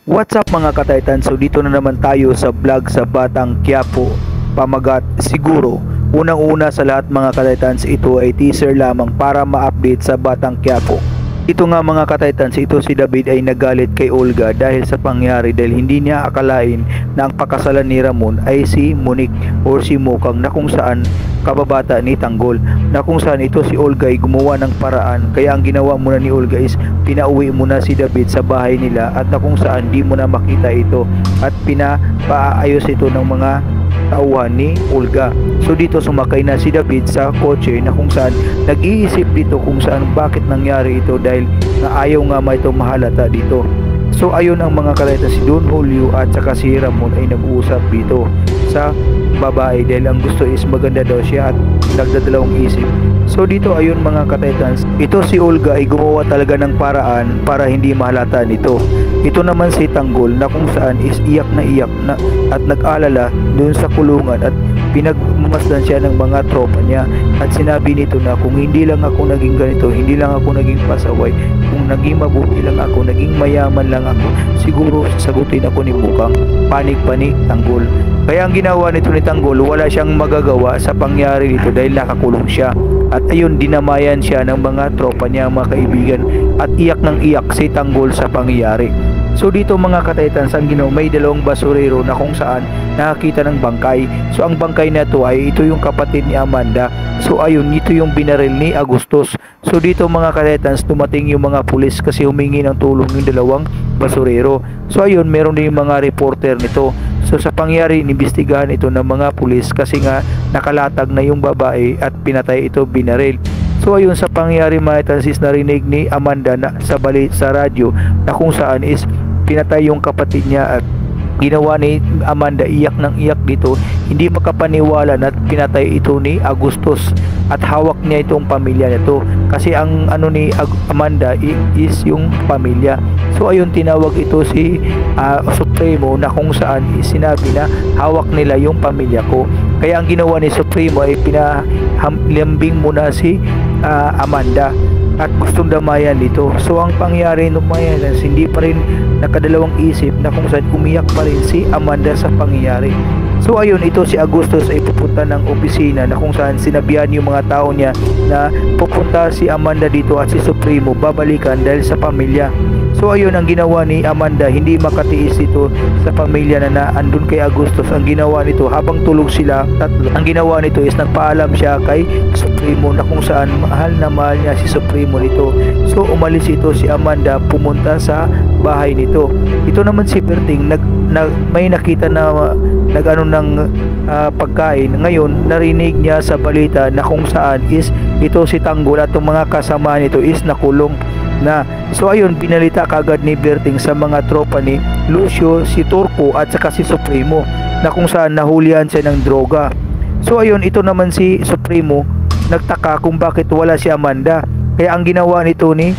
What's up mga kataytan? So dito na naman tayo sa vlog sa Batang Quiapo, Pamagat Siguro. Unang-una sa lahat mga kataytans, ito ay teaser lamang para ma-update sa Batang Quiapo. Ito nga mga kataytans, ito si David ay nagalit kay Olga dahil sa pangyari, dahil hindi niya akalain na ang pakasalan ni Ramon ay si Monique or si Mukang, na kung saan kababata ni Tanggol, na kung saan ito si Olga ay gumawa ng paraan. Kaya ang ginawa muna ni Olga is pinauwi muna si David sa bahay nila, at na kung saan di mo na makita ito, at pinapaayos ito ng mga tauhan ni Olga. So dito sumakay na si David sa kotse, na kung saan nag-iisip dito kung saan bakit nangyari ito, dahil na ayaw nga ito mahalata dito. So ayun ang mga kaleta, si Don Julio at saka si Ramon ay nag-uusap dito sa babae, dahil ang gusto is maganda daw siya at nagdadalawang isip. So dito ayun mga kataytans, ito si Olga ay gumawa talaga ng paraan para hindi mahalata nito. Ito naman si Tanggol, na kung saan is iyak na at nag-alala doon sa kulungan, at pinagmamasdan siya ng mga tropa niya, at sinabi nito na kung hindi lang ako naging ganito, hindi lang ako naging pasaway, kung naging mabuti lang ako, naging mayaman lang ako, siguro sasagutin ako ni Mukang. Panik pa ni Tanggol. Kaya ang ginawa nito ni Tanggol, wala siyang magagawa sa pangyari nito dahil nakakulong siya. At ayun, dinamayan siya ng mga tropa niya, mga kaibigan, at iyak ng iyak si Tanggol sa pangyayari. So dito mga kataytans, ang ginawa, may dalawang basurero na kung saan nakakita ng bangkay. So ang bangkay na to ay ito yung kapatid ni Amanda. So ayun, ito yung binaril ni Agustos. So dito mga kataytans, dumating yung mga pulis kasi humingi ng tulong yung dalawang basurero. So ayun, meron din yung mga reporter nito. So sa pangyari, inimbestigahan ito ng mga pulis kasi nga nakalatag na yung babae at pinatay ito, binaril. So ayun, sa pangyari mga kataytans, narinig ni Amanda na sa balik sa radyo na kung saan is pinatay yung kapatid niya, at ginawa ni Amanda, iyak ng iyak dito, hindi makapaniwala na pinatay ito ni Agustos, at hawak niya itong pamilya nito kasi ang ano ni Amanda is yung pamilya. So ayun, tinawag ito si Supremo, na kung saan sinabi na hawak nila yung pamilya ko. Kaya ang ginawa ni Supremo ay pinalambing muna si Amanda at gustong damayan dito. So ang pangyari nung mga hindi pa rin nakadalawang isip, na kung saan umiyak pa rin si Amanda sa pangyayari. So ayun, ito si Agustos ay pupunta ng opisina, na kung saan sinabihan yung mga tao niya na pupunta si Amanda dito at si Supremo babalikan dahil sa pamilya. So ayun, ang ginawa ni Amanda, hindi makatiis ito sa pamilya na andun kay Agustos. Ang ginawa nito, habang tulog sila tatlo, ang ginawa nito is nagpaalam siya kay Supremo, na kung saan mahal na mahal niya si Supremo nito. So umalis ito si Amanda, pumunta sa bahay nito. Ito naman si Berting, may nakita na nagano ng pagkain. Ngayon narinig niya sa balita na kung saan is ito si Tanggol at ang mga kasama nito is nakulong na. So ayun, pinalita kagad ni Berting sa mga tropa ni Lucio, si Turco at saka si Supremo, na kung saan nahulihan siya ng droga. So ayun, ito naman si Supremo nagtaka kung bakit wala si Amanda. Kaya ang ginawa nito ni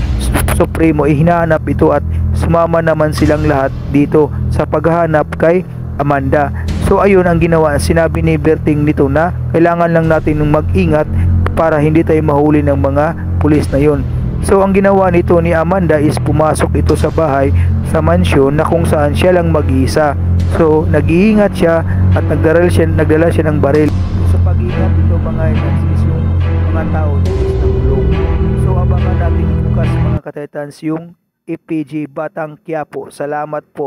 Supremo, hinahanap ito, at sumama naman silang lahat dito sa paghahanap kay Amanda. So ayun, ang ginawa, sinabi ni Berting nito na kailangan lang natin mag-ingat para hindi tayo mahuli ng mga pulis na yun. So ang ginawa nito ni Amanda is pumasok ito sa bahay, sa mansyon, na kung saan siya lang mag-iisa. So nag-iingat siya at nagdala siya ng baril. Sa pag-iingat ito mga is yung mga tao dito sa gulong. So abangan natin bukas mga kataytans yung EPG Batang Quiapo. Salamat po.